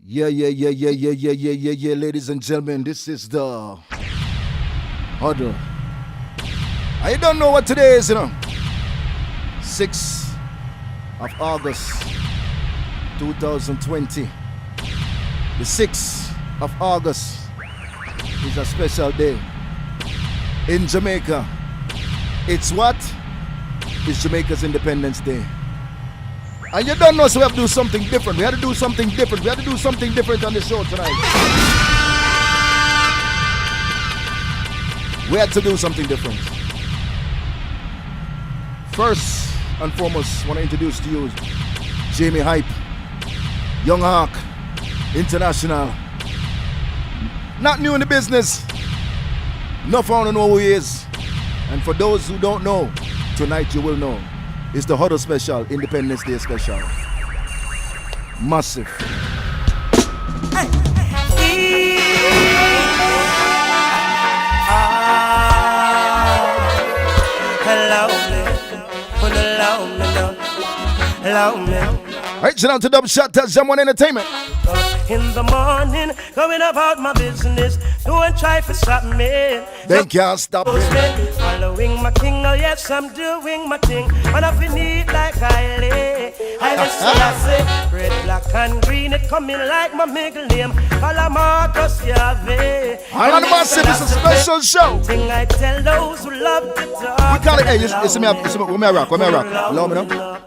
Yeah, ladies and gentlemen, this is the huddle. I don't know what today is, 6th of August, 2020. The 6th of August is a special day in Jamaica. It's what? It's Jamaica's Independence Day. And you don't know, so we have to do something different. We had to do something different. We had to do something different on the show tonight. We had to do something different. First and foremost, I want to introduce to you Jamie Hype, Young Hawk, International. Not new in the business. Not found to know who he is. And for those who don't know, tonight you will know. It's the Huddle Special, Independence Day Special. Massive. Hello, man. Right, shout out to Dub Shot, that's Jam One Entertainment. In the morning, going about my business, don't try to stop me. They can't stop me. Following my king, oh yes, I'm doing my thing. And I feel neat like I lay. I say, red, black, and green, it coming like my middle name. Calamarcus, Yahweh. All on the massive, it's a special show. Thing I tell those who love to talk. We call it, hey, it's me rock. Allow me now.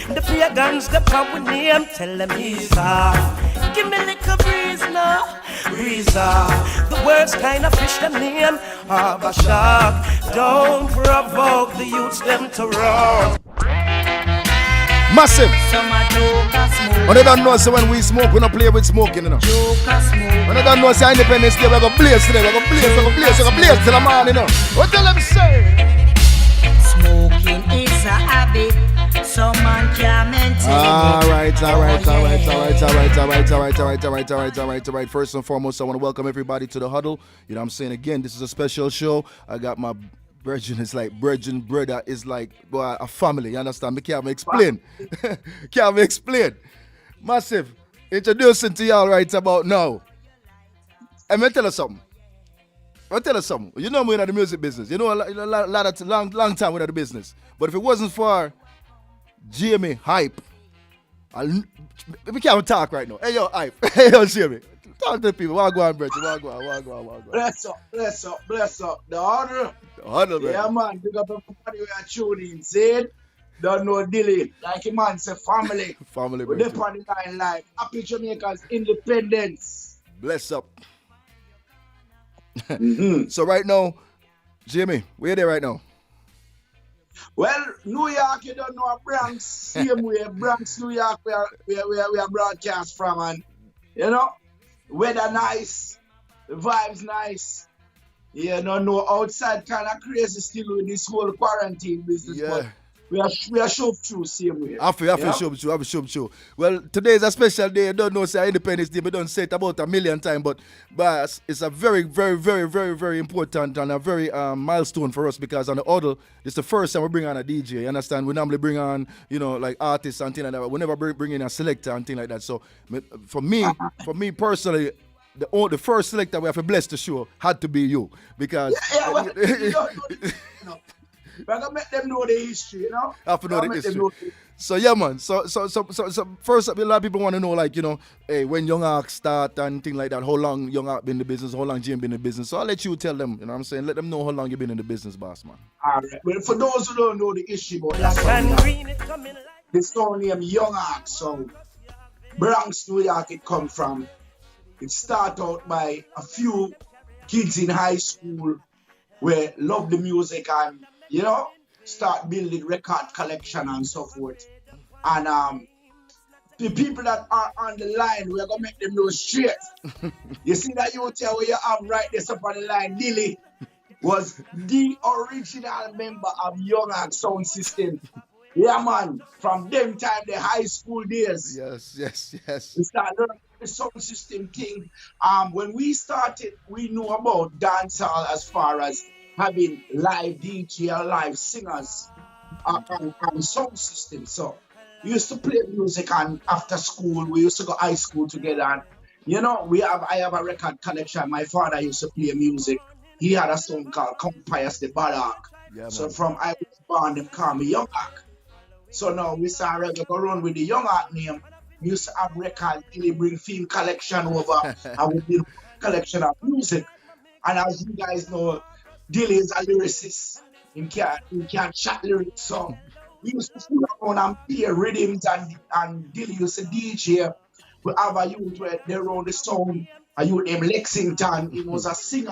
The pagans, the pump with name, tell them he's off. Give me a little breeze now, breeze off. The words kind of fish them name, have a shock. Don't provoke the youths them to run. Massive. When they don't know, so when we smoke, we don't play with smoking, When they don't know, say Independence Day, we're going to blaze today. We're going to blaze till the morning, What tell them say? Smoking is a habit. Some man can't maintain All right. First and foremost, I want to welcome everybody to the huddle. You know what I'm saying? Again, this is a special show. I got my virgin is like virgin brother is like a family. You understand? Me can't explain. Massive. Introducing to y'all right about now. I'm gonna tell you something. You know me in the music business. You know a long time we're in the business. But if it wasn't for Jamie Hype, we can't talk right now. Hey yo, Hype. Hey yo, Jamie. Talk to the people. Walk on, Bridget. Walk on. Bless up. The huddle. Man. Yeah, man. Big up everybody we are tuning. See? Don't know Dilly. Like a man say family. Family, we're there on the line live. Happy Jamaica's independence. Bless up. So right now, Jamie, where they right now? Well, New York, you don't know Bronx, same way. Bronx, New York, we are broadcast from, and weather nice, the vibes nice. You know, outside kind of crazy still with this whole quarantine business. Yeah. But we are shoved through same way. I feel shoved through. Well, today is a special day. You don't know, say Independence Day. We don't say it about a million times, but it's a very, very, very, very, very important and a very milestone for us because on the huddle, it's the first time we bring on a DJ. You understand? We normally bring on, like artists and things like that. We never bring in a selector and things like that. So for me personally, the first selector we have to bless the show had to be you because. We're going to make them know the history, I have to know the history. So, yeah, man. So first, a lot of people want to know, hey, when Young Hawk start and things like that, how long Young Hawk been in the business, how long Jim been in the business. So, I'll let you tell them, you know what I'm saying? Let them know how long you've been in the business, boss, man. All right. Well, for those who don't know the history about that the song named Young Hawk song, Bronx, New York, it come from. It started out by a few kids in high school where love the music and start building record collection and so forth. And the people that are on the line, we're going to make them know straight. You see that you tell where you have right this up on the line, Dilly was the original member of Young Hawk Sound System. Yeah, man, from them time, the high school days. Yes. We started learning the sound system thing. When we started, we knew about dancehall as far as having live DJ or live singers and sound system. So we used to play music, and after school, we used to go high school together. And, you know, I have a record collection. My father used to play music. He had a song called Come Pious the Balak. Yeah, So man. from I was born, they call me Young Ark. So now we started to go around with the Young Ark name. We used to have records, Dilly bring film collection over, and we did a collection of music. And as you guys know, Dilly is a lyricist. He can't chat lyrics. So we used to fool around and play rhythms, and Dilly used to DJ. We have a youth where they run the sound, a youth named Lexington. He was a singer.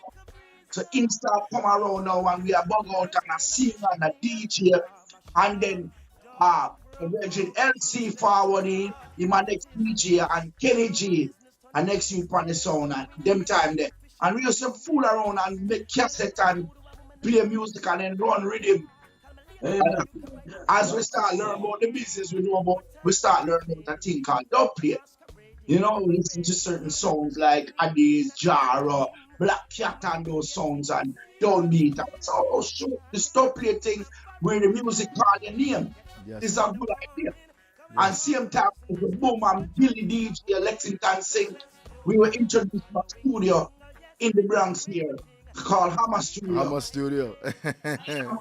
So him start come around now, and we are bug out and a singer and a DJ. And then the Virgin LC forwarding, him a next DJ, and Kenny G, and next youth on the sound, and them time there. And we used to fool around and make cassette and play music and then run rhythm. As we start learning about the business we know about, we start learning about a thing called dubplate. You know, we listen to certain songs like Addies, Jar, or Black Cat and those songs and Downbeat. And so, oh, shoot, the dubplate thing where the music called the name is a good idea. And same time, the boom and Billy DJ Lexington sing, we were introduced to a studio in the Bronx here called Hammer Studio. Hammer Studio. You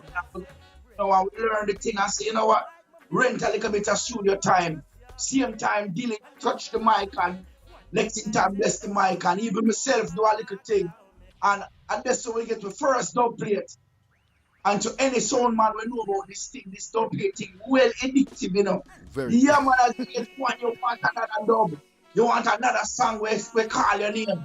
know, and we learned the thing and say, you know what, rent a little bit of studio time. Same time, Dilly touch the mic and Lexington bless the mic, and even myself do a little thing. And that's how we get the first dubplate. And to any sound man, we know about this thing, this dubplate thing, well addictive, you know. Very. Yeah, man, as you get one, you want another dub. You want another song where we call your name.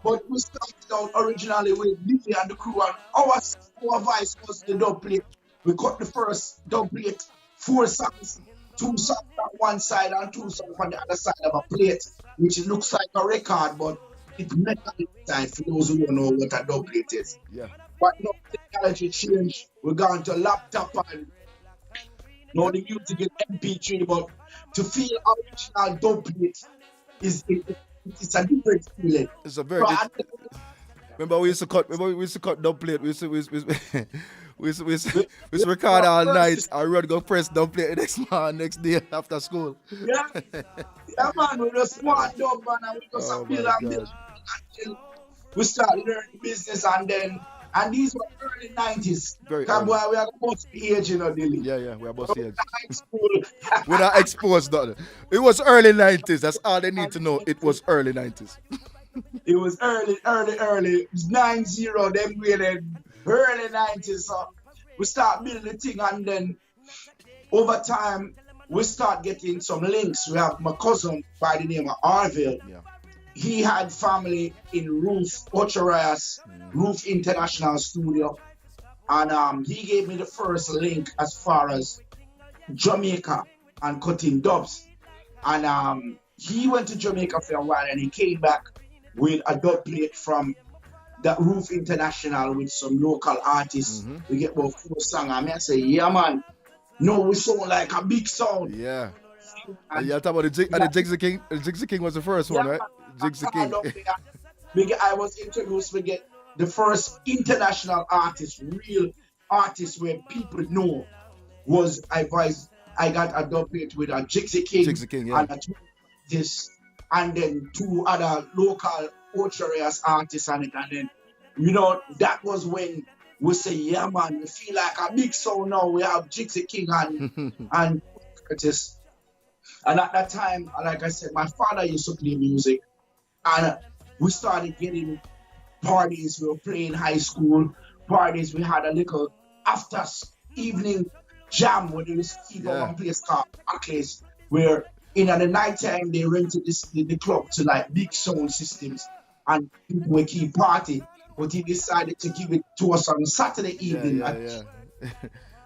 But we started out originally with Dilly and the crew, and our voice was the dubplate. We cut the first dubplate, 4 songs, 2 songs on one side and 2 songs on the other side of a plate, which looks like a record, but it's metal inside for those who don't know what a dubplate is. Yeah. But now technology changed. We're going to laptop and now the music is MP3, but to feel original dubplate it's a different feeling. It's a very. Remember we used to cut dubplate. We used to record all night. I run go press dubplate next day after school. Yeah, man, we just smart dub, man, and we just build until we start learning business, and these were early 90s. Very Boy, early. we are about the age, you know, Dilly. Yeah, we're about to age. High school. We're not exposed, nothing. It was early 90s. That's all they need to know. It was early 90s. It was early. It was 90, them waited early 90s. So we start building the thing, and then over time we start getting some links. We have my cousin by the name of Arville. Yeah. He had family in Roof, Ocharias, Roof International Studio. And he gave me the first link as far as Jamaica and cutting dubs. And he went to Jamaica for a while, and he came back with a dub plate from that Roof International with some local artists. We get about 4 songs. I say, yeah, man. No, we sound like a big sound. Yeah. And you talk about the Jigsy King. The Jigsy King was the first one, right? Jigsy King. I was introduced. We get the first international artist, real artist where people know was I got a dub plate with a Jigsy King, yeah. And a 2 artists, and then 2 other local Ocharias artists on it, and then you know that was when we say, yeah, man, we feel like a big sound now. We have Jigsy King and artists. And at that time, like I said, my father used to play music, and we started getting parties. We were playing high school parties. We had a little after evening jam where they used to keep on one place called Barclays, where in the night time they rented the club to like big sound systems, and people would keep party. But he decided to give it to us on Saturday evening.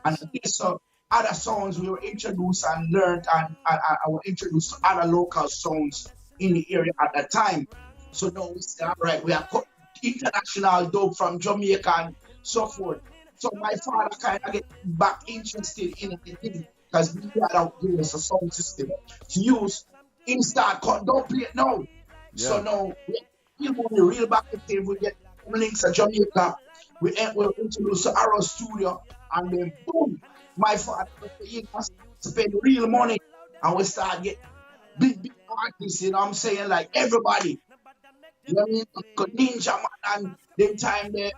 And so other sounds we were introduced and learned, and I were introduced to other local sounds in the area at that time. So now we say, all right, we have got international dub from Jamaica and so forth. So my father kind of get back interested in the thing, because we had out give us a sound system to use. Him start cut dub plate now. Yeah. So now we reel back the thing, we get links at Jamaica. We're introduced to Arrow Studio, and then boom, my father he must spend real money and we start getting big artists, you know what I'm saying? Like everybody. You know what I mean? Uncle Ninja Man and them time they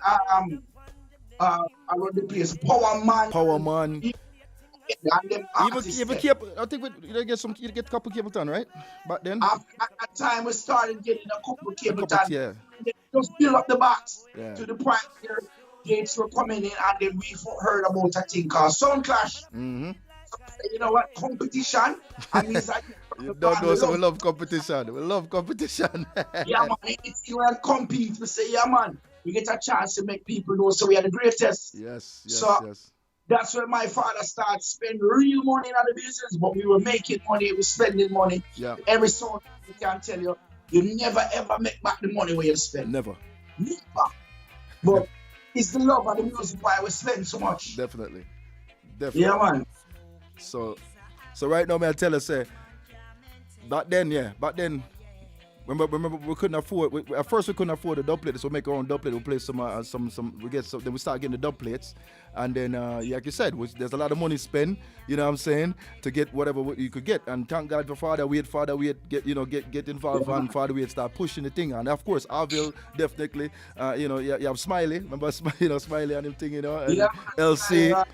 around the place, Power Man. And them artists. Even I think you get a couple Capleton, right? Back then. At that time we started getting a couple Capleton. Yeah. They just build up the box Yeah. to the point where gates were coming in, and then we heard about a thing called Sound Clash. Mm-hmm. So, you know what? Competition. And it's like You don't know, so we love competition. We love competition. yeah, man. If you want to compete, we say, yeah, man. We get a chance to make people know, so we are the greatest. Yes. That's when my father started spending real money on the business, but we were making money, we were spending money. Yeah. Every song, I can tell you, you never ever make back the money where you spend. Never. But it's the love of the music why we spend so much. Definitely. Yeah, man. So right now, man, I tell you, say, back then, remember we couldn't afford. At first, we couldn't afford the dub plates. So we make our own dub plate. We play some. We get some. Then we start getting the dub plates, and then like you said, there's a lot of money spent. You know what I'm saying, to get whatever you could get. And thank God for Father Wade get involved, and Father Wade start pushing the thing. And of course, Arville definitely. You have Smiley. Remember, Smiley and him thing. And LC,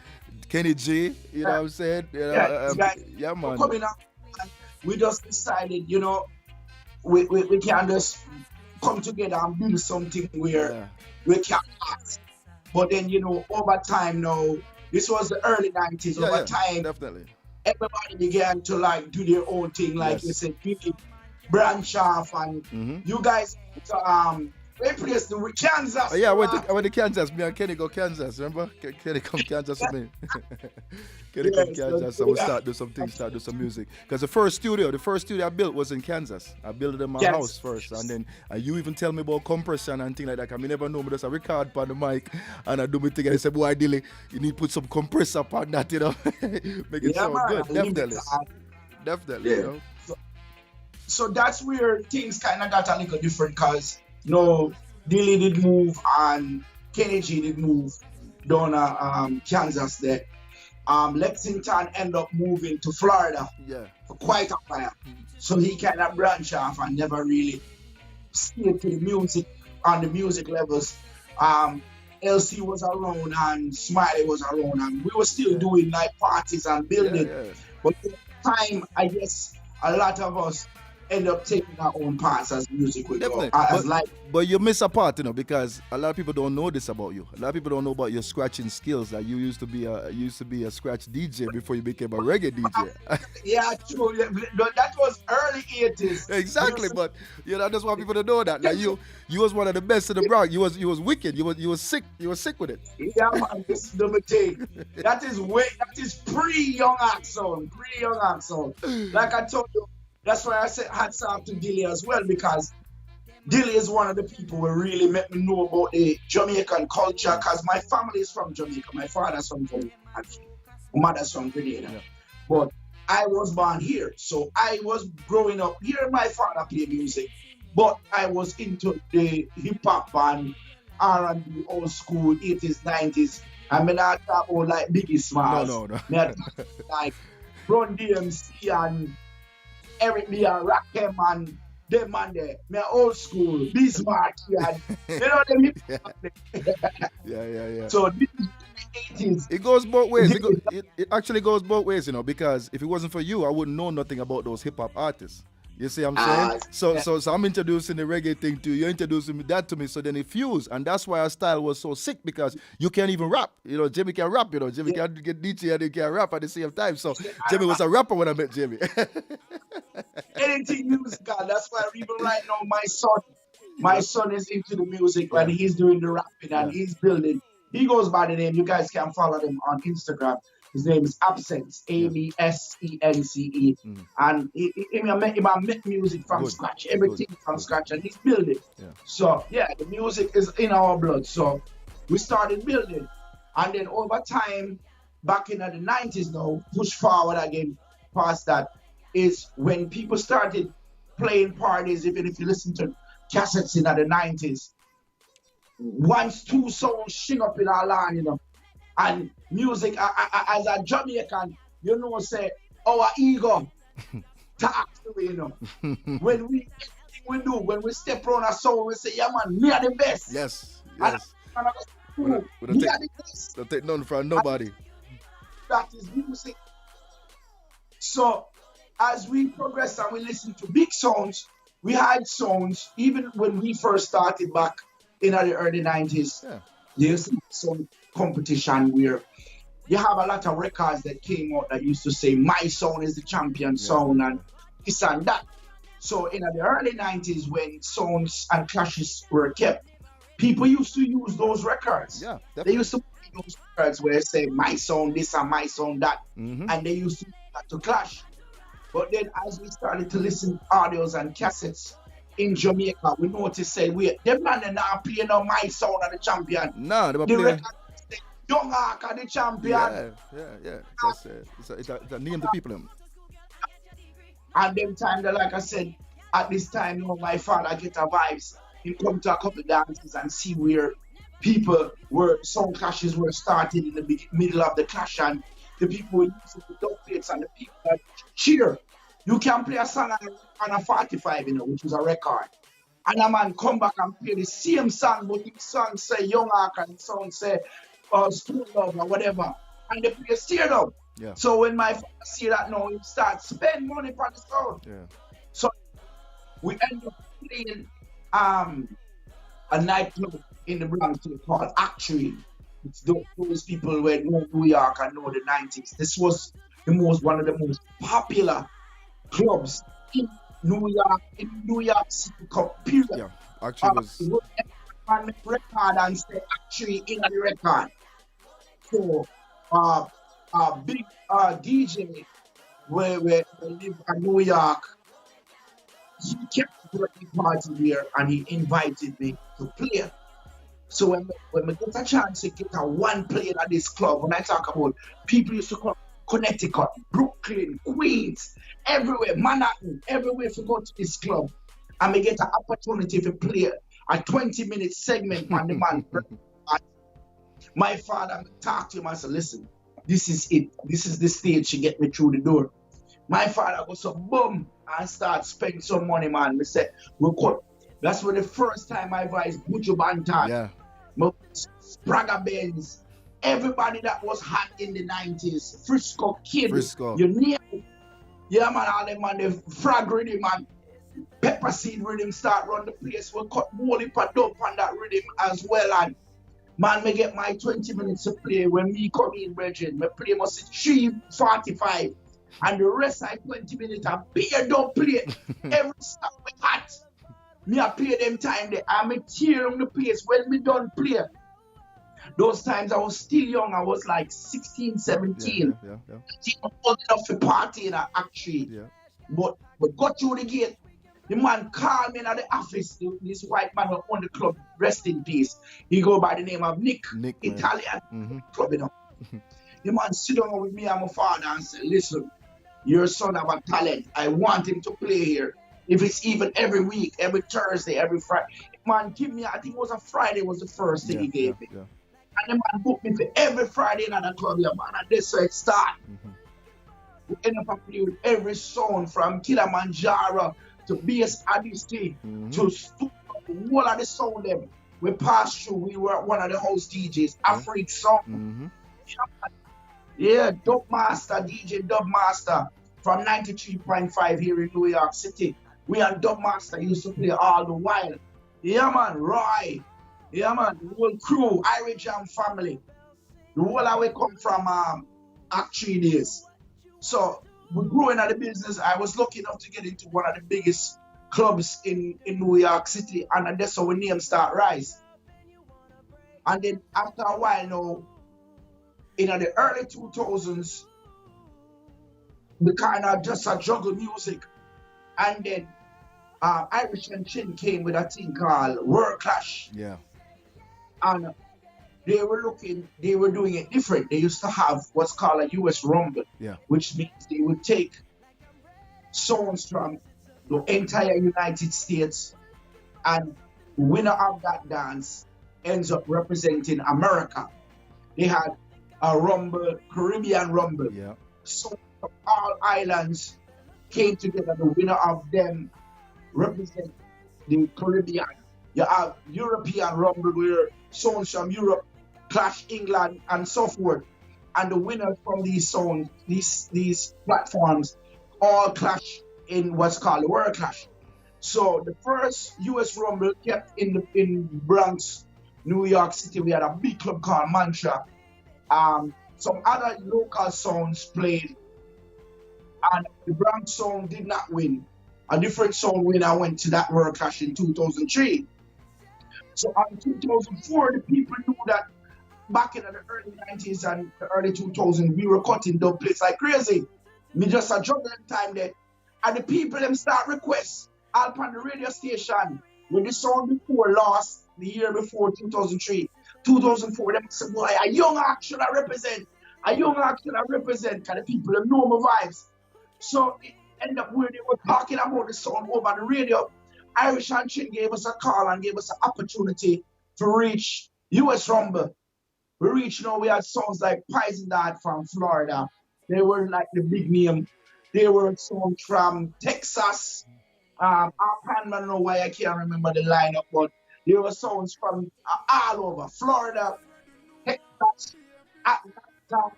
Kenny G. You know what I'm saying. Yeah, man. Coming up, we just decided, we can just come together and build something where we can act. But then, over time now, this was the early 90s, over time, definitely. Everybody began to do their own thing, like you said, people branch off, and you guys, they placed the Kansas. I went to Kansas. Me and Kenny go Kansas. Remember? Kenny come Kansas with me. Kenny come Kansas. So we start do some things, start do some music. Because the first studio I built was in Kansas. I built it in my house first, and then you even tell me about compression and things like that. Cause me never know, but just a record on the mic, and I do my thing. And I say, boy, Dilly, you need to put some compressor on that, make it sound good. Definitely. Yeah. So that's where things kind of got a little different, because Dilly did move and Kenny G did move down Kansas there. Lexington ended up moving to Florida for quite a while. So he kind of branched off and never really stayed to the music on the music levels. LC was around and Smiley was around, and we were still doing parties and building. But at the time, I guess a lot of us end up taking our own parts as music would go. But you miss a part, because a lot of people don't know this about you. A lot of people don't know about your scratching skills. That you used to be a scratch DJ before you became a reggae DJ. Yeah, true. That was early 80s. Exactly, but I just want people to know that. Like you was one of the best in the Bronx. You was wicked. You was sick. You were sick with it. Yeah, man. This is the thing. That is pre-Young Axon. Like I told you. That's why I said hats off to Dilly as well, because Dilly is one of the people who really made me know about the Jamaican culture, because my family is from Jamaica. My father's from Jamaica, my mother's from Grenada. Yeah. But I was born here, so I was growing up here. My father played music, but I was into the hip-hop and R&B, old school, 80s, 90s. I mean, I talk about like Biggie Smalls. No. I talk like Run DMC and Eric B and Rakim and them man there. Me old school, Bismarck and them hip-hop. Yeah. So this is the 80s. It goes both ways. It actually goes both ways, because if it wasn't for you, I wouldn't know nothing about those hip-hop artists. You see what I'm saying? So I'm introducing the reggae thing to you. You're introducing that to me. So then it fused. And that's why our style was so sick, because you can't even rap. Jimmy can rap, Jimmy can get DJ and he can rap at the same time. So Jimmy was a rapper when I met Jimmy. Anything musical. That's why even right now my son is into the music and he's doing the rapping and he's building. He goes by the name, you guys can follow him on Instagram. His name is Absence, ABSENCE. And he make music from scratch, everything from scratch, and he's building. So, the music is in our blood. So, we started building. And then over time, back in the 90s now, push forward again past that, is when people started playing parties, even if you listen to cassettes in the 90s. Once two songs sing up in our line, And music, as a Jamaican, say, our ego Talk to me, you know. When we do, when we step around a sound, we say, yeah man, we are the best. Yes. And we are the best. Don't take none from nobody. That is music. So as we progress and we listen to big sounds, we had sounds, even when we first started back in the early 90s, there's some competition where you have a lot of records that came out that used to say, my sound is the champion sound, and this and that. So in the early 90s, when sounds and clashes were kept, people used to use those records. Yeah, they used to play those records where they say, my sound this and my sound that, and they used to use that to clash. But then as we started to listen to audios and cassettes in Jamaica, we noticed, say, them man are not playing no my sound and the champion. No, they were playing. Young Ark and the champion. Yeah. It's a name the people. And them time, like I said, at this time, you know, my father get a vibes. He come to a couple of dances and see where people sound clashes were started in the middle of the clash, and the people were using the dub plates and the people that cheer. You can play a song on a 45, you know, which is a record. And a man come back and play the same song, but the song say Young Ark and the song say Stone Love or whatever. And they play steered up. Yeah. So when my father see that now, he starts spend money for the sound. Yeah. So we end up playing a nightclub in the Bronx called Actually. It's those people who know New York and know the 90s. This was one of the most popular clubs in New York City, period. Yeah, actually was. And record and say Actually in the record. So a big DJ where live in New York, he kept working party here and he invited me to play. So when we get a chance to get a one play at this club, when I talk about people used to come Connecticut, Brooklyn, Queens, everywhere, Manhattan, everywhere to go to this club, and we get an opportunity to play a 20-minute segment on the man. My father talked to him and said, listen, this is it. This is the stage to get me through the door. My father goes so boom and start spending some money, man. We said, that's when the first time I voiced Buju Banton. Yeah. Spraga Benz, everybody that was hot in the 90s, Frisco Kid, you name it. Yeah, man, all them man, the frag rhythm and pepper seed rhythm start run the place. We cut more heap of dope on that rhythm as well. And man, me get my 20 minutes to play. When me come in, brethren, me play must 3:45. And the rest I 20 minutes I beer don't play. Every stuff we hot. Me I play them time there. I me tear on the place when me done play. Those times I was still young. I was like 16, 17. Yeah. Old enough to party in Actually. Yeah. But got through the gate. The man called me in the office. This white man who owned the club, rest in peace. He go by the name of Nick Italian club, you know. The man sit down with me and my father and say, listen, your son have a talent. I want him to play here. If it's even every week, every Thursday, every Friday. Man, give me, I think it was a Friday was the first thing he gave me. Yeah. And the man booked me for every Friday in the club, yeah, man. And that's where it started. We end up playing with every sound from Kilimanjaro to BS Addisty to Studio, all of the sound them. We passed through, we were one of the host DJs, Afrique Sound. Yeah, Dub Master, DJ Dub Master from 93.5 here in New York City. We and Dub Master used to play all the while. Yeah, man, Roy. Yeah, man, the whole crew, Irish Jam family. The whole of we come from Actually days. So, we growing at the business. I was lucky enough to get into one of the biggest clubs in New York City, and that's how we name start rise. And then after a while now, in the early 2000s, we kind of just juggle music. And then Irish and Chin came with a thing called World Clash. Yeah. And they were doing it different. They used to have what's called a US Rumble, which means they would take songs from the entire United States, and the winner of that dance ends up representing America. They had a Rumble, Caribbean Rumble. Yeah. So from all islands came together. The winner of them represent the Caribbean. You have European Rumble where songs from Europe clash England and so forth. And the winners from these songs, these platforms, all clash in what's called the World Clash. So the first US Rumble kept in Bronx, New York City. We had a big club called Mantra. Some other local songs played, and the Bronx song did not win. A different song winner went to that World Clash in 2003. So in 2004, the people knew that back in the early 90s and the early 2000s, we were cutting dub plates like crazy. Me just a juggling time there. And the people them start requests up on the radio station when the song before lost the year before 2003, 2004, them say, boy, a young act should I represent. A young act should I represent, because the people them know my vibes. So it ended up where they were talking about the song over the radio. Irish and Chin gave us a call and gave us an opportunity to reach US Rumble. We reached, we had songs like Poison Dart from Florida. They were like the big name. They were songs from Texas. I don't know why I can't remember the lineup, but there were songs from all over. Florida, Texas, Atlanta,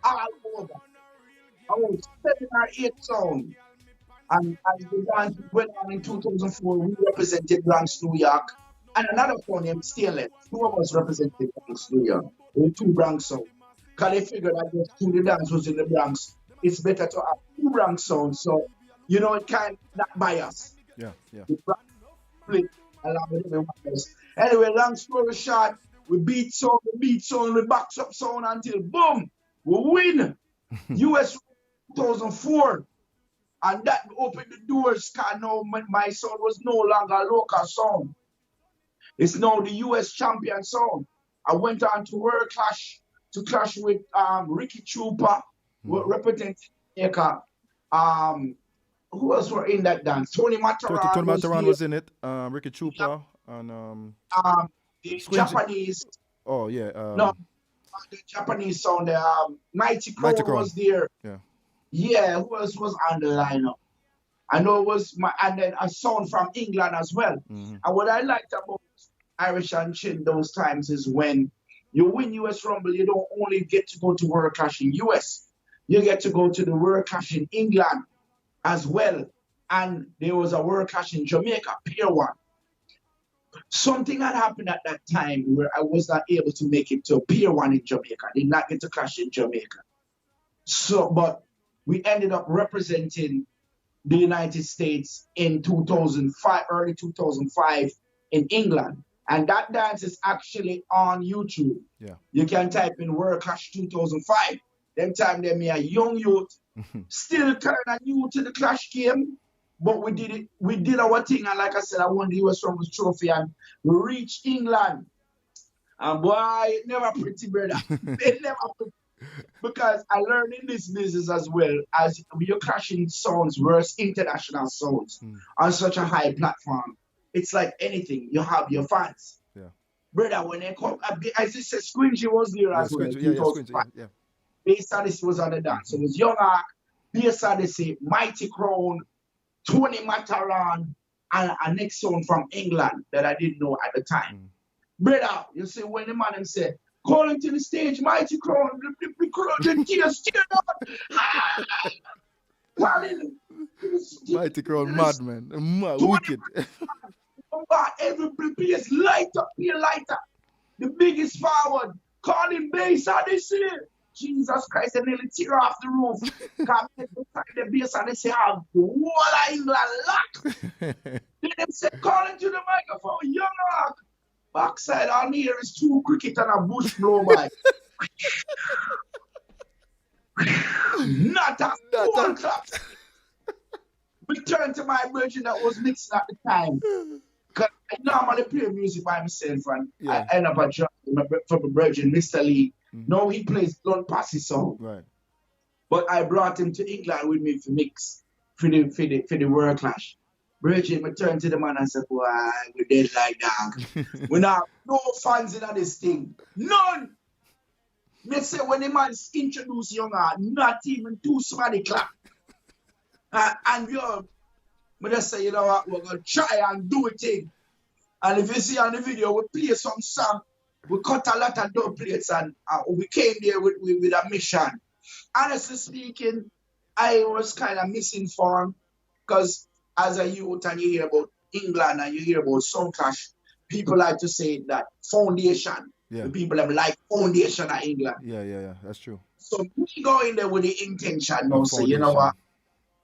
all over. About 7 or 8 songs. And as the dance went on in 2004, we represented Bronx, New York. And another phone named Steelhead. 2 of us represented Bronx, New York. There were 2 Bronx songs. Because they figured that the dance was in the Bronx. It's better to have 2 Bronx songs. So, it can't not bias. Yeah. The Bronx split along with everyone else. Anyway, long story short, we beat song, we box up song until boom, we win. US 2004. And that opened the doors, because now my song was no longer a local song. It's now the US champion song. I went on to World Clash to clash with Ricky Trooper, representing Jamaica. Who else were in that dance? Tony Mataran. Tony Mataran was in it. Ricky Trooper and the Japanese. Oh yeah. No, the Japanese song. The Mighty Crown was there. Yeah. Yeah, who else was on the lineup? I know it was and then a song from England as well. Mm-hmm. And what I liked about Irish and Chin those times is when you win US Rumble, you don't only get to go to World Clash in US, you get to go to the World Clash in England as well. And there was a World Clash in Jamaica, Pier 1. Something had happened at that time where I was not able to make it to Pier 1 in Jamaica. I did not get to clash in Jamaica. So, but we ended up representing the United States in 2005, early 2005 in England. And that dance is actually on YouTube. Yeah. You can type in World Clash 2005. Them time they me a young youth, still kind of new to the Clash game, but we did it. We did our thing, and like I said, I won the US Rumble trophy, and we reached England. And boy, it never pretty, brother. It never pretty. Because I learned in this business as well, as you're clashing sounds versus international sounds on such a high platform. It's like anything. You have your fans. Yeah. Brother, when they come, as you said, Squingy was there as well. Yeah. Bass Odyssey was on the dance. It was Young Ark, Bass Odyssey, Mighty Crown, Tony Mataran, and a next song from England that I didn't know at the time. Brother, you see, when the man said, calling to the stage, Mighty Crown, the tears Mighty Crown, madman, wicked. Every place light up. The biggest forward, calling Bass Odyssey. Jesus Christ, they nearly tear off the roof. Because the Bass Odyssey have the whole of England locked. Then they said, calling to the microphone, Young Rock. Backside on here is 2 cricket and a bush blow by. Not a one clap. We turned to my virgin that was mixing at the time. Because I normally play music by myself, and I end up adjusting from the virgin, Mr. Lee. No, he plays Don't Pass his song. Right. But I brought him to England with me for mix for the World Clash. Virgin, I turned to the man and said, boy, we're dead like that. We now have no fans in this thing. None. Me say when the man introduced Young Art, not even 2 somebody clap. And yo, I just say, you know what, we're going to try and do it in. And if you see on the video, we play some song, we cut a lot of dub plates, and we came there with a mission. Honestly speaking, I was kind of misinformed, because as a youth and you hear about England and you hear about Sound Clash, people like to say that foundation. Yeah. The people that like foundation of England. Yeah, that's true. So we go in there with the intention now, so you know what?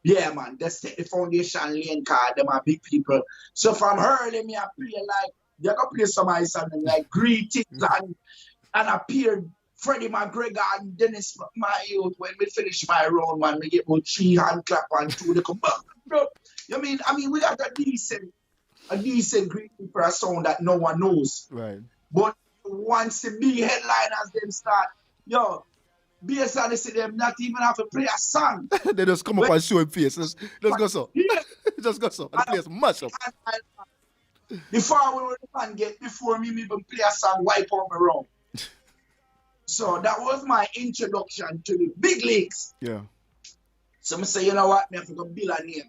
Yeah, man, let's take the foundation lane card, them are big people. So from early, me I play like, you can play some of my something like Greetings and appeared Freddie McGregor and Dennis my youth. When we finish my round, man, we get about 3 hand clap and 2 they come back. I mean, we got a decent greeting for a sound that no one knows. Right. But once the big headliners them start, yo, based on this, them not even have to play a song. They just come up and show him face. Let's go so. Just go so. And the place mash up. Before we were the fan get, before me even play a song, wipe out my round. So that was my introduction to the big leagues. Yeah. So I say, you know what, me have to go build a name.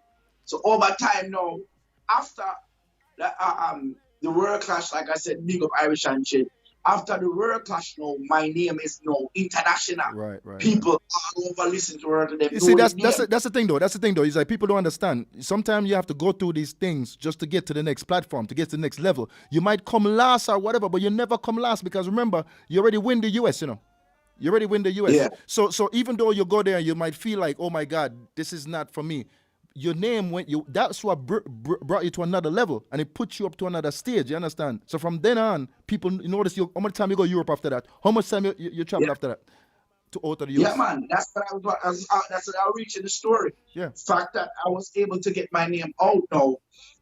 So over time now, after the World Clash, like I said, big up Irish and shit. After the World Clash now, my name is now international. Right. People all over listen to her. You see, that's the thing though. That's the thing though. It's like people don't understand. Sometimes you have to go through these things just to get to the next platform, to get to the next level. You might come last or whatever, but you never come last because remember, you already win the US, you know. You already win the US. Yeah. So even though you go there, you might feel like, oh my God, this is not for me. Your name that's what brought you to another level, and it put you up to another stage. You understand? So from then on, people notice you. How much time you go Europe after that? How much time you travel after that to out of the US? Yeah, man. That's what that's what I reach in the story. Yeah. The fact that I was able to get my name out now.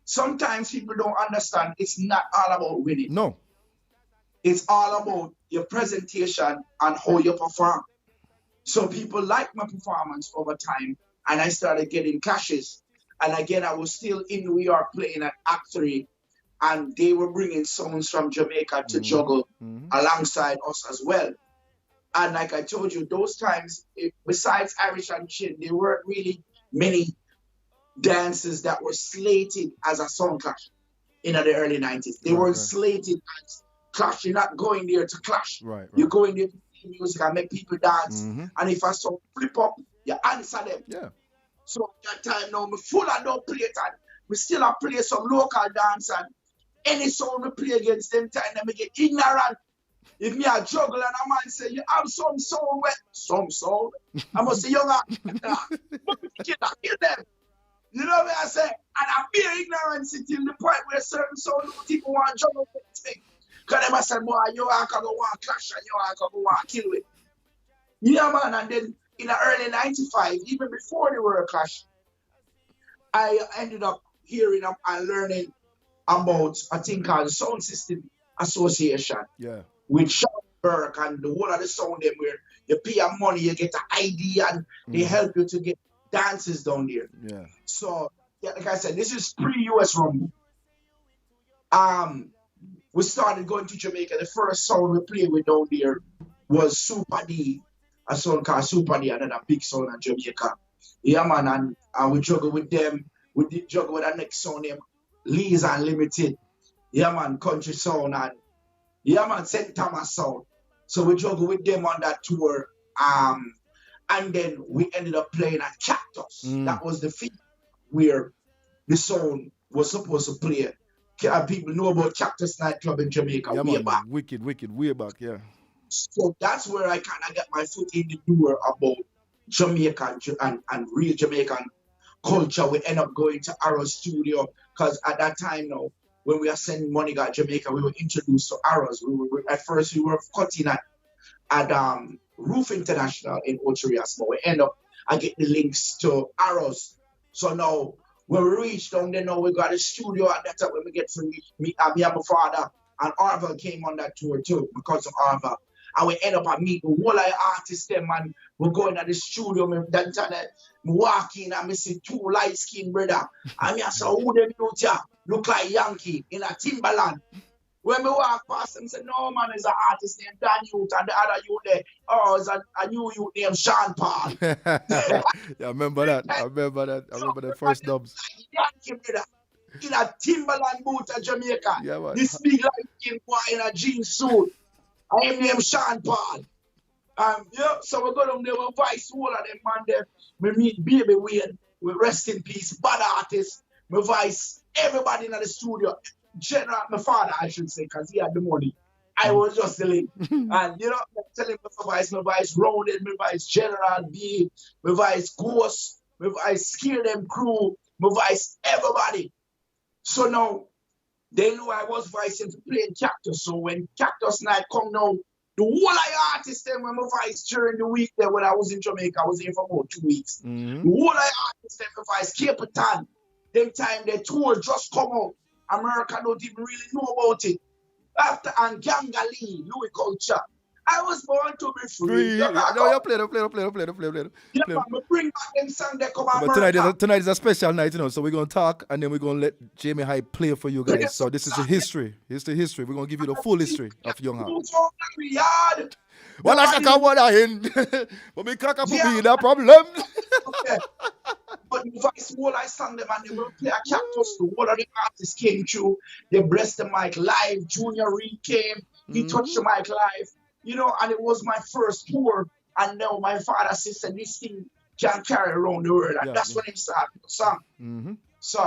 Sometimes people don't understand. It's not all about winning. No. It's all about your presentation and how you perform. So people like my performance over time. And I started getting clashes. And again, I was still in New York playing at Act 3. And they were bringing sounds from Jamaica to juggle alongside us as well. And like I told you, those times, besides Irish and Chin, there weren't really many dances that were slated as a sound clash in the early 90s. They weren't slated as clash. You're not going there to clash. Right. You're going there to play music and make people dance. And if I saw flip up, you answer them. Yeah. So at that time now, me full of no play and we still have play some local dance and any song we play against them time, they get ignorant. If me a juggle and a man say, you have some sound wet, some sound. I must say, younger, kill them. You know what I say? And I feel ignorance till the point where certain sound people want to juggle with thing. Because they must say, boy, you are going to want to clash and you are going to want to kill it. Yeah, man, and then in the early 95, even before the World Clash, I ended up hearing and learning about a thing called the Sound System Association. Yeah. With Sean Burke and the whole of the sound them where you pay your money, you get an ID and they help you to get dances down there. Yeah. So, yeah, like I said, this is pre-US Rumble. We started going to Jamaica. The first sound we played with down there was Super D. A song called Super D, another big song in Jamaica. Yeah, man, and we juggle with them. We did juggle with the next song named Lee's Unlimited. Yeah, man, country sound and yeah, man, St. Thomas sound. So we juggle with them on that tour. And then we ended up playing at Cactus. That was the field where the sound was supposed to play. People know about Cactus nightclub in Jamaica. Yeah, way man, back. wicked, way back, yeah. So that's where I kind of got my foot in the door about Jamaican and real Jamaican culture. We end up going to Arrows Studio because at that time now, when we are sending money to Jamaica, we were introduced to Arrows. At first we were cutting at Roof International in Ocherias, but we end up, I get the links to Arrows. So now when we reach down there now, we got a studio at that time when we get to me and my father. And Arvel came on that tour too because of Arvel. And we end up at meet the whole artists them and we're going at the studio. That time me walk in and I see 2 light-skinned brother. And I say, who them out here? Look like Yankee in a Timberland. When we walk past them, say, no man, is an artist named Dan Youth, and the other youth there, oh, it's a new youth named Sean Paul. Yeah, I remember that. I remember the first dubs. In a Timberland boot at Jamaica. Yeah, man. This big light boy in a jeans suit. I am named Sean Paul. So we go down there with Vice, all of them, man. There. We meet Baby Wayne. We rest in peace, bad artists. My Vice, everybody in the studio. General, my father, I should say, because he had the money. I was just the link. And, you know, I'm telling my Vice Rounded, my Vice General B, my Vice Ghost, my Vice Scare Them Crew, my Vice everybody. So now, they knew I was Vicing to play in Cactus. So when Cactus night come now, the whole of artists them when my Vice during the week there when I was in Jamaica, I was here for about 2 weeks. The whole of artists them my Vice, Cape Town, them time their tour just come out. America don't even really know about it. After and Gangali, Louis Culture. I was born to be free. No, you play. Yeah, man, we bring back them song that come out. But tonight is a special night, you know, so we're going to talk and then we're going to let Jamie Hype play for you guys. So this is the history. It's the history. We're going to give you the full history of Young Heart. Well, I can't want to end. But me can't be the problem. Okay. But the Vice wall I sang them and they will play a Cactus. The whole of the artists came through. They blessed the mic live. Junior Reed came. He touched the mic live. You know, and it was my first tour. And now my father said this thing can carry around the world. And that's when he started the song. So,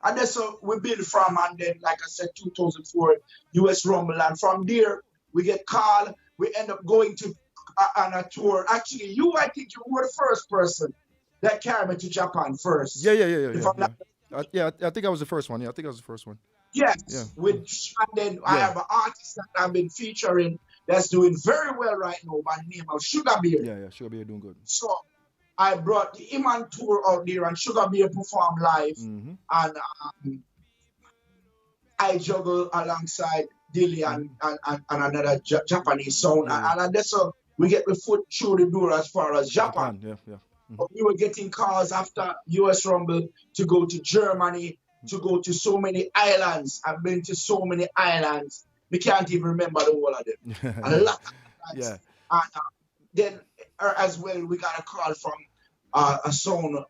and that's how we built from. And then, like I said, 2004, US Rumble. And from there, we get called. We end up going to on a tour. Actually, I think you were the first person that carried me to Japan first. Yeah. I think I was the first one. Yes. Yeah. And then I have an artist that I've been featuring that's doing very well right now by the name of Sugar Bear. Yeah, Sugar Bear doing good. So I brought the Iman tour out there and Sugar Bear performed live. And I juggle alongside Dilly and another Japanese sound. And that's how we get the foot through the door as far as Japan. Yeah. But we were getting calls after US Rumble to go to Germany, to go to so many islands. I've been to so many islands. We can't even remember the whole of them. A lot of islands. Yeah. And then as well, we got a call from a son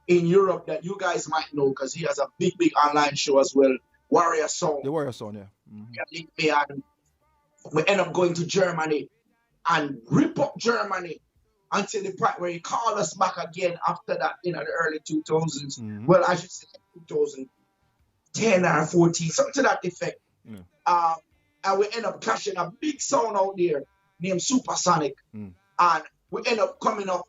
in Europe that you guys might know because he has a big online show as well. Warrior Sound. The Warrior Sound, yeah. And we end up going to Germany and rip up Germany until the point where he called us back again after that in the early 2000s. Well, I should say 2010 or 14, something to that effect. And we end up cashing a big sound out there named Supersonic. And we end up coming up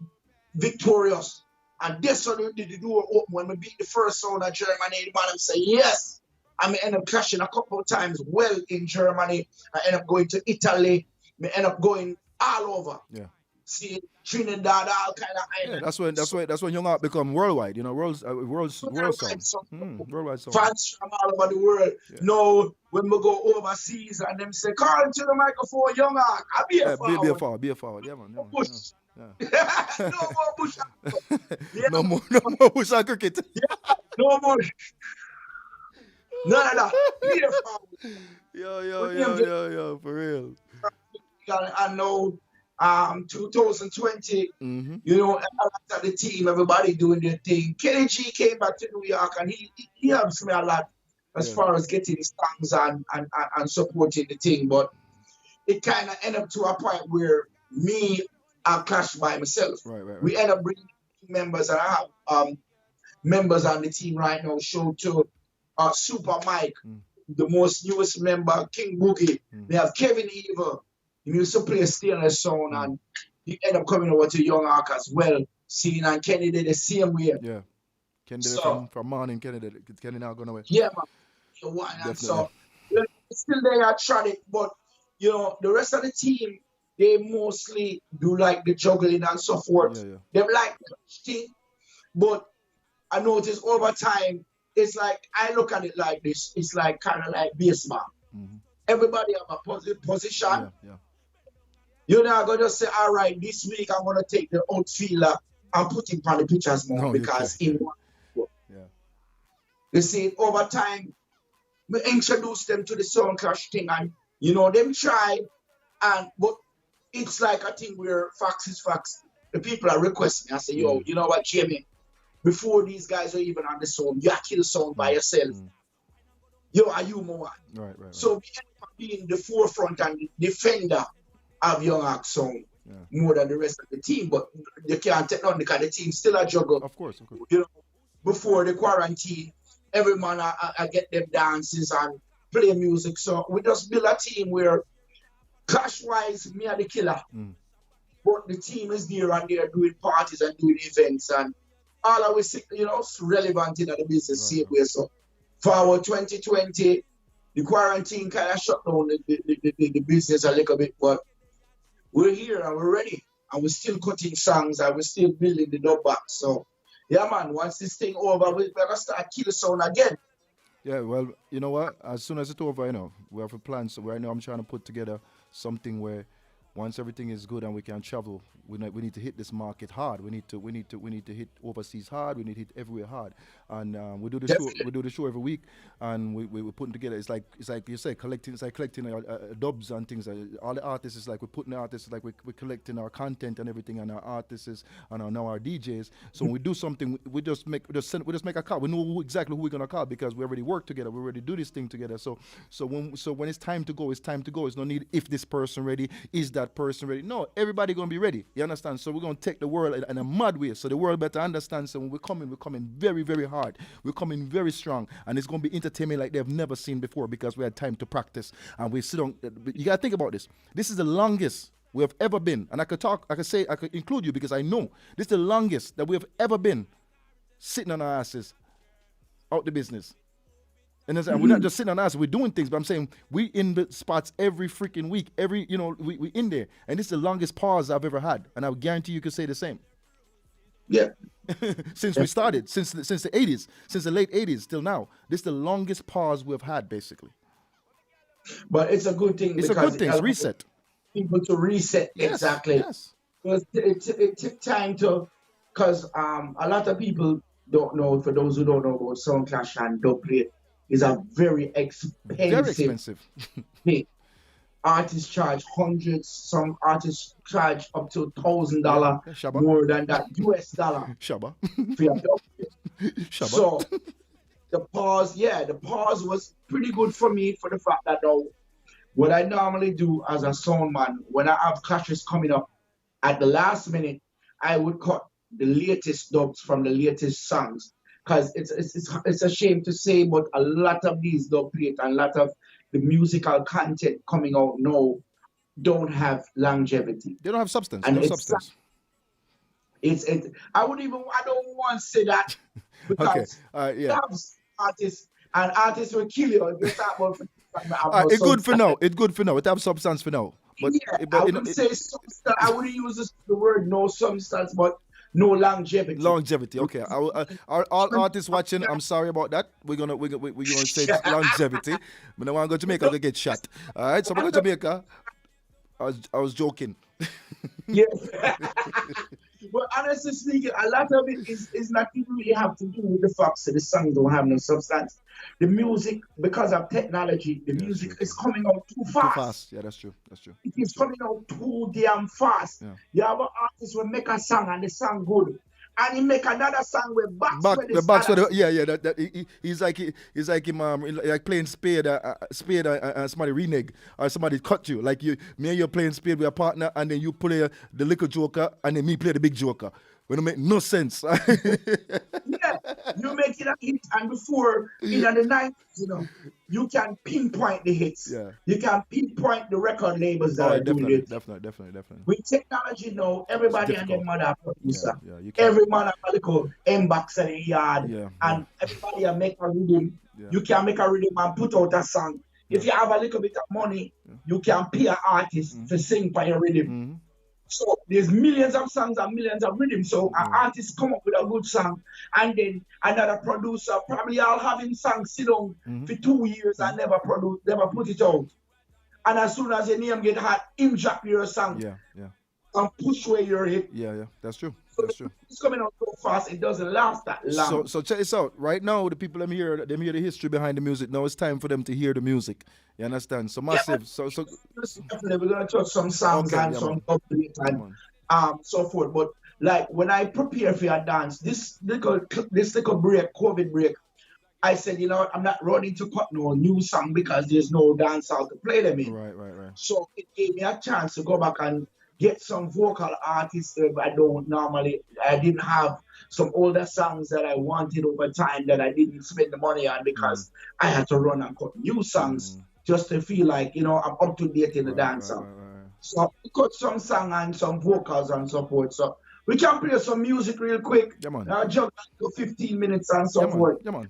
victorious. And this one did the door open when we beat the first sound of Germany. The man say yes. And we end up crashing a couple of times well in Germany. I end up going to Italy. We end up going all over. Yeah. See Trinidad, all kind of islands. Yeah, that's when Young Heart become worldwide. You know, world song. Worldwide song. Fans from all over the world. Yeah. Now, when we go overseas and them say, "Call to the microphone, Young Heart." Be a forward. Yeah, man. Push. Yeah. No more push. Yeah. No more push on cricket. Yeah. No more. None of that. Be a forward. Yo, for real. I know. 2020, you know, after the team, everybody doing their thing. Kenny G came back to New York and he helps me a lot as far as getting songs and supporting the team. But it kind of ended up to a point where I clashed by myself. Right. We end up bringing members, and I have members on the team right now. Show to Super Mike, the most newest member, King Boogie. They have Kevin Evil. He used to play a stainless sound and he ended up coming over to Young Heart as well. Seeing and Kenny did the same way. Yeah. Kenny did from morning, Kenny did it. Kenny now gone away. Yeah, man. So still there I tried it, but you know, the rest of the team, they mostly do like the juggling and so forth. Yeah. They like the thing. But I noticed over time, it's like I look at it like this, it's like kind of like baseball. Everybody have a position. Yeah. You're not going to say, all right, this week I'm going to take the outfielder and put him on the pitchers more because he won. Yeah. You see, over time, we introduce them to the Sound Clash thing, and you know, them try, but it's like a thing where facts is facts. The people are requesting. I say, yo, you know what, Jamie? Before these guys are even on the sound, you kill sound by yourself. Yo, are you more? Right. So we end up being the forefront and the defender of Young Act sound more than the rest of the team. But you can't take none because the team still a juggle. Of course. You know, before the quarantine, every man I get them dances and play music. So we just build a team where clash-wise, me are the killer. But the team is there and they're doing parties and doing events and all of us, you know, relevant in the business same way. So for our 2020, the quarantine kind of shut down the business a little bit, but we're here and we're ready. And we're still cutting songs and we're still building the dub back. So yeah, man, once this thing over, we're going to start killing sound again. Yeah, well, you know what? As soon as it's over, you know, we have a plan. So right now I'm trying to put together something where once everything is good and we can travel, we need to hit this market hard. We need to hit overseas hard. We need to hit everywhere hard. And we do the show. We do the show every week, and we're putting together. It's like you say, collecting. It's like collecting dubs and things. All the artists is like we're putting the artists like we're collecting our content and everything, and our artists and now our DJs. So when we do something, we just make a call. We know exactly who we're gonna call because we already work together. We already do this thing together. So when it's time to go, it's time to go. It's no need if this person ready, is that person ready? No, everybody gonna be ready. You understand? So we're gonna take the world in a mad way. So the world better understand. So when we're coming very, very hard. We're coming very strong, and it's gonna be entertainment like they've never seen before because we had time to practice and we sit on. You gotta think about this. This is the longest we have ever been, and I could include you because I know this is the longest that we have ever been sitting on our asses out the business. And we're not just sitting on us, we're doing things, but I'm saying we in the spots every freaking week, we in there. And this is the longest pause I've ever had. And I would guarantee you could say the same. Yeah. Since we started, since the 80s, since the late 80s till now, this is the longest pause we've had, basically. But it's a good thing. It's a good thing, it's reset. People to reset, yes, exactly. Yes. It took time to, because a lot of people don't know, for those who don't know about Sound Clash and dubplate, is a very expensive thing. Artists charge hundreds, some artists charge up to $1,000 more than that US dollar Shabba. for your dubplate. So the pause was pretty good for me for the fact that now, what I normally do as a sound man, when I have clashes coming up at the last minute, I would cut the latest dubs from the latest songs. Because it's a shame to say, but a lot of these dubplate and a lot of the musical content coming out now don't have longevity. They don't have substance. And no substance. I don't want to say that because artists will kill you if you talk about it's good for now. It's good for now. It have substance for now. But, I wouldn't say substance. I wouldn't use the word no substance, but no longevity. Longevity, okay. All artists watching, I'm sorry about that. We're gonna say longevity. But now I'm going to Jamaica to get shot. All right, so I'm going to Jamaica. I was joking. Yeah. But honestly speaking, a lot of it is not even really have to do with the fact that the songs don't have no substance. The music, because of technology, the music is coming out too fast. Too fast. Yeah, that's true. It is coming out too damn fast. Yeah. You have an artist will make a song and the song good, and he make another song with he's like him like playing spade and somebody renege or somebody cut you, like me and you're playing spade with a partner, and then you play the little joker and then me play the big joker. When it make no sense. Yeah, you make it a hit, and before in the 90s, you can pinpoint the hits. Yeah. You can pinpoint the record labels that are doing it. Definitely. With technology now, everybody and their mother producer. Yeah, every man have a little M-box in the yard, and everybody make a rhythm. Yeah. You can make a rhythm and put out a song. If you have a little bit of money, you can pay an artist to sing for your rhythm. Mm-hmm. So there's millions of songs and millions of rhythms. So an artist come up with a good song, and then another producer probably all have him song sit down for 2 years and never put it out. And as soon as your name get hot, him drop your song. Yeah. and push where you're hit. Yeah, that's true. So That's true. it's coming out so fast, it doesn't last that long. So check this out. Right now, the people them hear the history behind the music. Now it's time for them to hear the music. You understand? So massive. So Definitely, we're gonna touch some songs Okay, and yeah, some man. updates Yeah, and man. so forth. But like when I prepare for your dance, this little break, COVID break, I said, you know what, I'm not running to cut no new song because there's no dance out to play them in. Right. So it gave me a chance to go back and get some vocal artists that I didn't have some older songs that I wanted over time that I didn't spend the money on because I had to run and cut new songs just to feel like, I'm up to date in the dance song. Right. So we cut some song and some vocals and so forth. So we can play some music real quick. Yeah, man. Jump to 15 minutes and so forth. Yeah, man.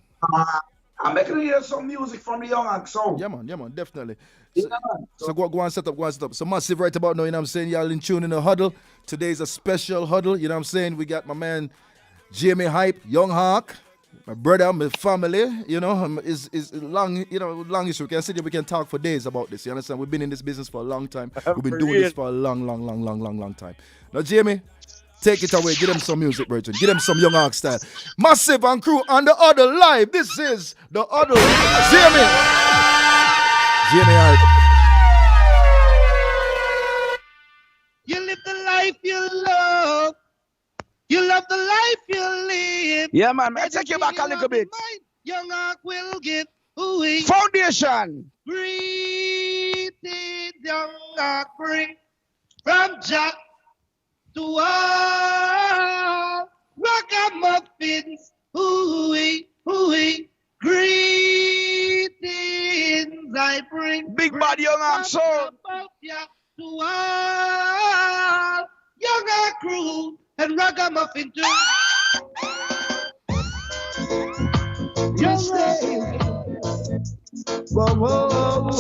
I'm making hear some music from the young act sound. Yeah, man, definitely. Yeah, So, man. so go and set up. So massive right about now, you know what I'm saying? Y'all in tune in the huddle. Today's a special huddle, you know what I'm saying? We got my man Jamie Hype, Young Hawk, my brother, my family, is long, long issue. We can sit here, we can talk for days about this, you understand? We've been in this business for a long time. We've been doing this for a long time. Now, Jamie, take it away. Give them some music, Virgin. Give them some Young Hawk style. Massive and crew on the Huddle live. This is the Huddle. Jamie Hype. You live the life you love. You love the life you live. Yeah, man. I'll take you back a little bit. Young Hawk will give Foundation. greeted Young Hawk bring from Jack to all ragamuffins. Greetings I bring. Big bad Young Hawk soul. To all Young Hawk crew and ragamuffin too.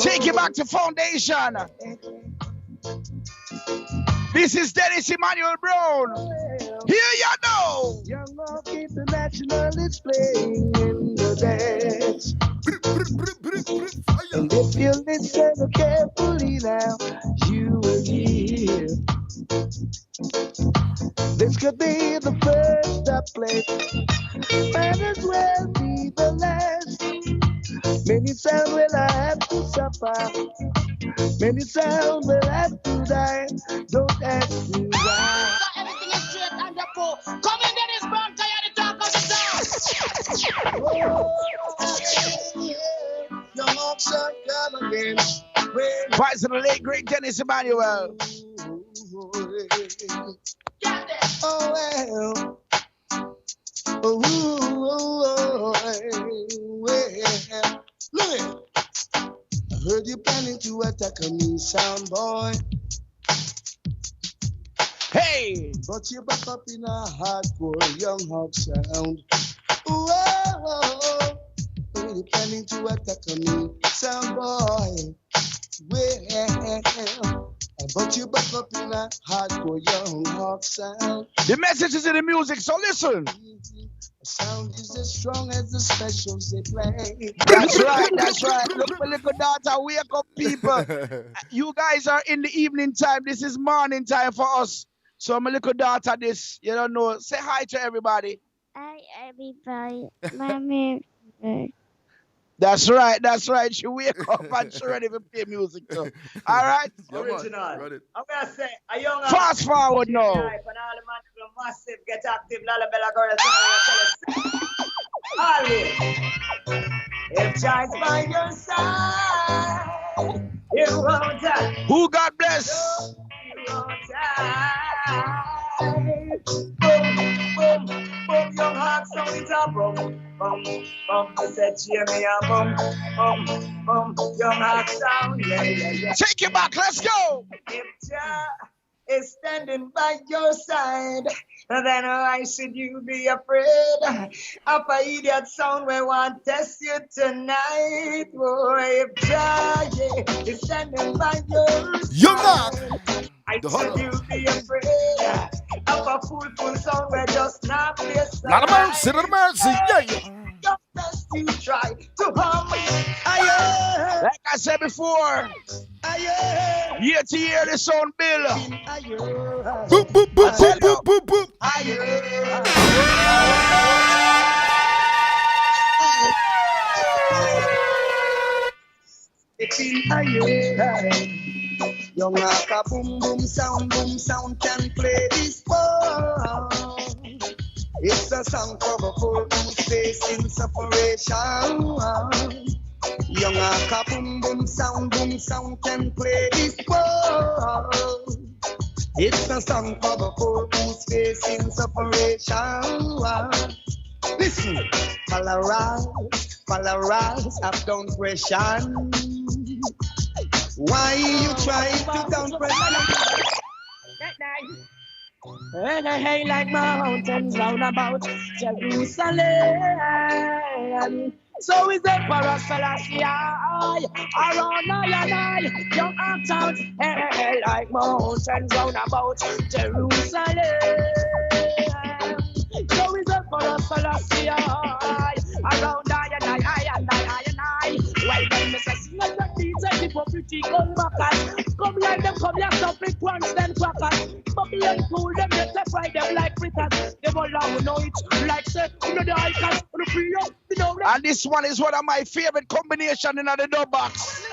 Take you back to Foundation. This is Dennis Emmanuel Brown. Here you know. Young Hawk International is playing in the dance. And if you listen carefully now, you will hear. This could be the first I play, might as well be the last. Many sound will I have to suffer, many sound will have to die. Don't ask me why. Everything is straight and the poor. Come in, Dennis Brown, tired to talk of the sound. Young Hawk shall come again. Vice of the late great Dennis Emmanuel. Oh well. Look, I heard you planning to attack me, sound boy. Hey. But you back up in a hardcore Young Hawk sound. Whoa, you planning to attack me, sound boy. Well, but you back up in a hardcore Young Hawk sound. The message is in the music, so listen. The sound is as strong as the specials they play. That's right. Look, my little daughter, wake up, people. You guys are in the evening time. This is morning time for us. So my little daughter, this, you don't know. Say hi to everybody. Hi, everybody. My name is That's right. She wake up and she ready to play music too. All right? Original. I'm gonna say a young Fast forward now. life and all the man who massive, get active, Lalabella girls, always. If Child's by your side, you won't die. Who God bless? You won't die. Boom, young heart, so it's a boom. I said, cheer me a boom, young heart sound, yeah. Take it back, let's go. If Jah is standing by your side, then why should you be afraid of a idiot sound we want to test you tonight? Boy, if Jah is standing by your Young side, Hawk. I should you be afraid of a fool sound we just not be a Lot of mercy, yeah. Just best you try to harm me. Like I said before. Year to year, the sound bill. Boop, boop, boop, boop, boop, boop, boop. It's in higher. Young Aka boom boom sound can play this song. It's a song for the poor who's facing separation. Young Aka boom boom sound can play this song. It's a song for the poor who's facing separation. Listen, Polarise, up down question. Why you trying to down pressure? Hey, like mountains round about Jerusalem. So is it for us, Selassie, around I, young uptowns. Hey, like mountains round about Jerusalem. So is it for us, Selassie, around I. Why then, Mr. Singers and DJ, people pretty come back. Come like them, come here, some big ones, then crackers. Bubble and cool them, they fry them like fritters. They all now know it, like say, you know the icons, the free up, you know that. And this one is one of my favorite combinations in the dub box.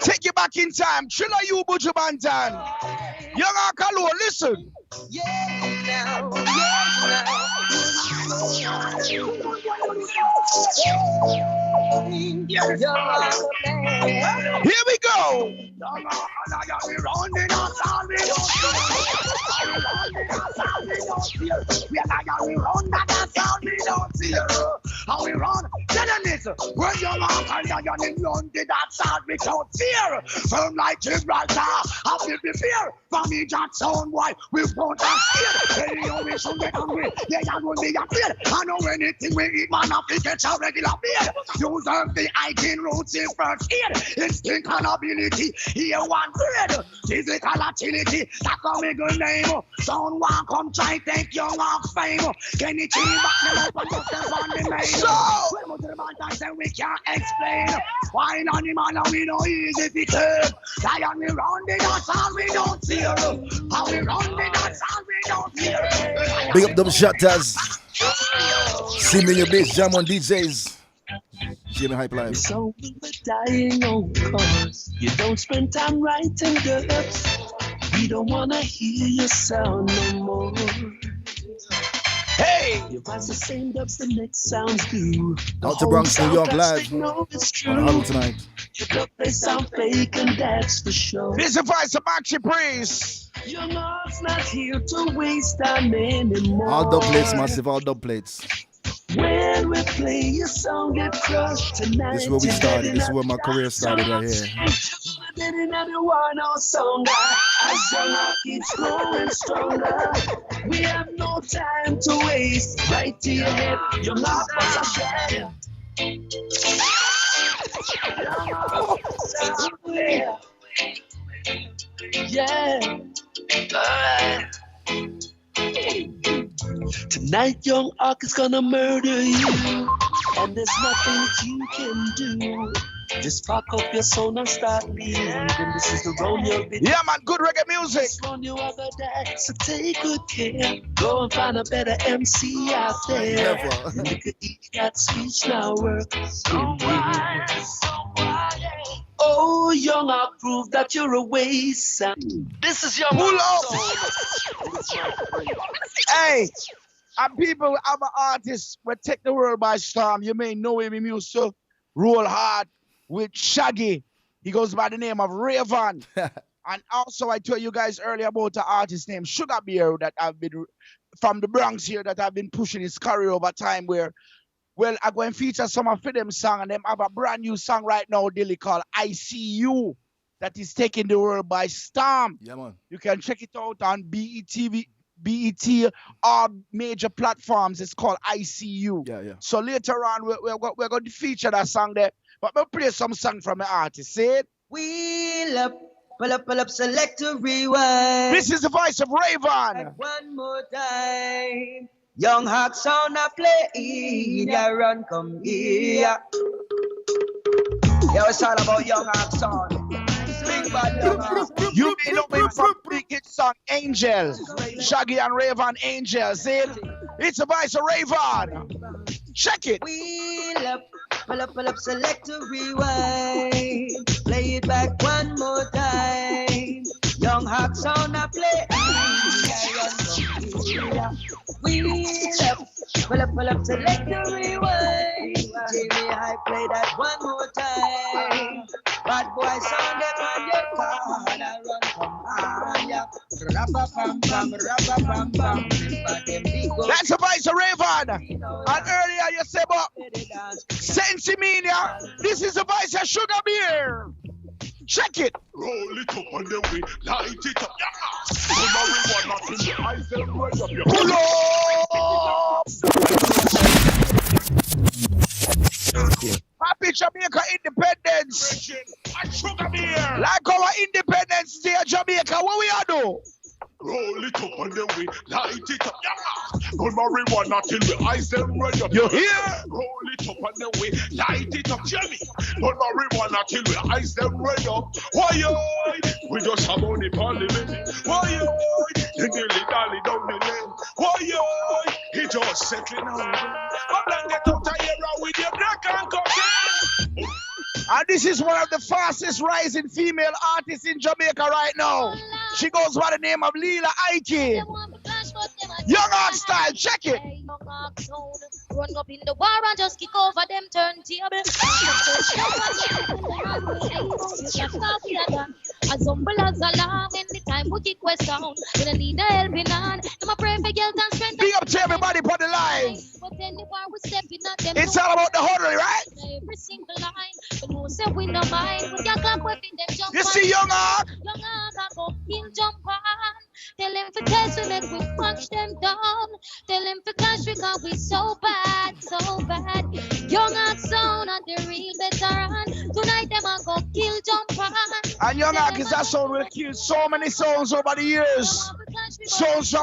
Take you back in time, Trilla you, Buju Bantan. Young Akalo, listen. Here we go. How we run, Genesis, when you're on and you're in London, that's how we don't fear. Firm like Gibraltar, I feel the fear. For me, Jackson, why we won't have fear. Hey, you we should get hungry, yeah, that will be a fear. I know anything we eat, man, I get a regular beer. Use of the hygiene roots in first aid. Instinct and ability, here one grade. Physical agility, that's a big name. Someone come try take young off fame. Can you change back the life and just on the main? So, when we say we can't explain. Why an animal and we know easy to curb. Lion we round it, that's all we don't fear. How we round it, that's all we don't fear. Big up them shutters. See me in your bass jam on DJs. Jimmy Hype Live. So we were dying on cause you don't spend time writing dubs. We don't wanna hear your sound no more. Hey! You pass the same dubs the next sounds do. Out to Bronx, New York live. No, it's true. On Huddle tonight. Your dub they sound fake and that's for sure. This is Vice Maxi Priest. Your love's not here to waste time anymore. All dub plates, massive, all dub plates. When we play your song, get crushed tonight. This is where we started. This is where my career started right here. As your love keeps growing stronger, we have no time to waste. Right to your head, your love was a share. Yeah. Alright. Tonight, young Ark is gonna murder you, and there's nothing that you can do. Just fuck up your soul and start leaving. This is the role you'll be. Yeah, man, good reggae music. On your other day, so take good care. Go and find a better MC out there. Look at that speech now work. Oh, young Ark, prove that you're a waste. This is your pull up. Hey, and people, I'm an artist. We take the world by storm. You may know him. He used to roll hard with Shaggy. He goes by the name of Raven. And also, I told you guys earlier about an artist named Sugar Bear that I've been from the Bronx here that I've been pushing his career over time. Where, well, I'm going to feature some of them song, and them have a brand new song right now, Dilly, called I See You, that is taking the world by storm. Yeah, man. You can check it out on BET, all major platforms. It's called I See You. Yeah. So later on, we're going to feature that song there. But we'll play some song from the artist. See it? Wheel up, pull up, select to rewind. This is the voice of Raven. And one more time. Young Hawk sound a play. Yeah, run, come here. Yo, it's all about Young Ark sound. Big bad Young Ark. You may know me from big hit song Angel. Shaggy and Raven Angel. See it? It's a voice of Raven. Check it. Wheel up, pull up, select to rewind. Play it back one more time. Young Ark sound I play. Wheel up, pull up, select to rewind. Jimmy, I play that one more time. Bad boy sound them on your car. I run from Anya. Rabba-bam-bam. That's a voice of Raven. And earlier you said, but Sensimania, this is the voice of Sugar Beer. Check it. Roll it up on the way, light it up. Yeah. Pull up. Happy Jamaica independence. Like our independence day, Jamaica, what we are do? Roll it up on the way, light it up. Yeah. Good marijuana till the eyes them red up. You hear? Roll it up on the way, light it up, Jimmy. Good marijuana till the eyes them red up. Why, we just have only parliament. Why, the dilly-dally down the lane. Why, he just settling on. I'm not get out of here with your black and cocaine. And this is one of the fastest rising female artists in Jamaica right now. She goes by the name of Leela Ike. Young Ark style, check it. Run up in the war and just kick over them turntable. As humble as a lamb anytime we kick west down. We don't need a helping hand. I'm a pray for girls and strength. Big up to everybody on the line. It's all about the huddle, right? Every single line. But say we no mind. We can clap with them jump. You see Young Ark? Young Ark, I go kill jump on. Tell him for test we make we punch them down. Tell him for cash we got we so bad, so bad. Young Ark sound and the real veteran. Tonight them a go kill jump on. And Young Ark is that sound will kill so many songs over the years. Songs from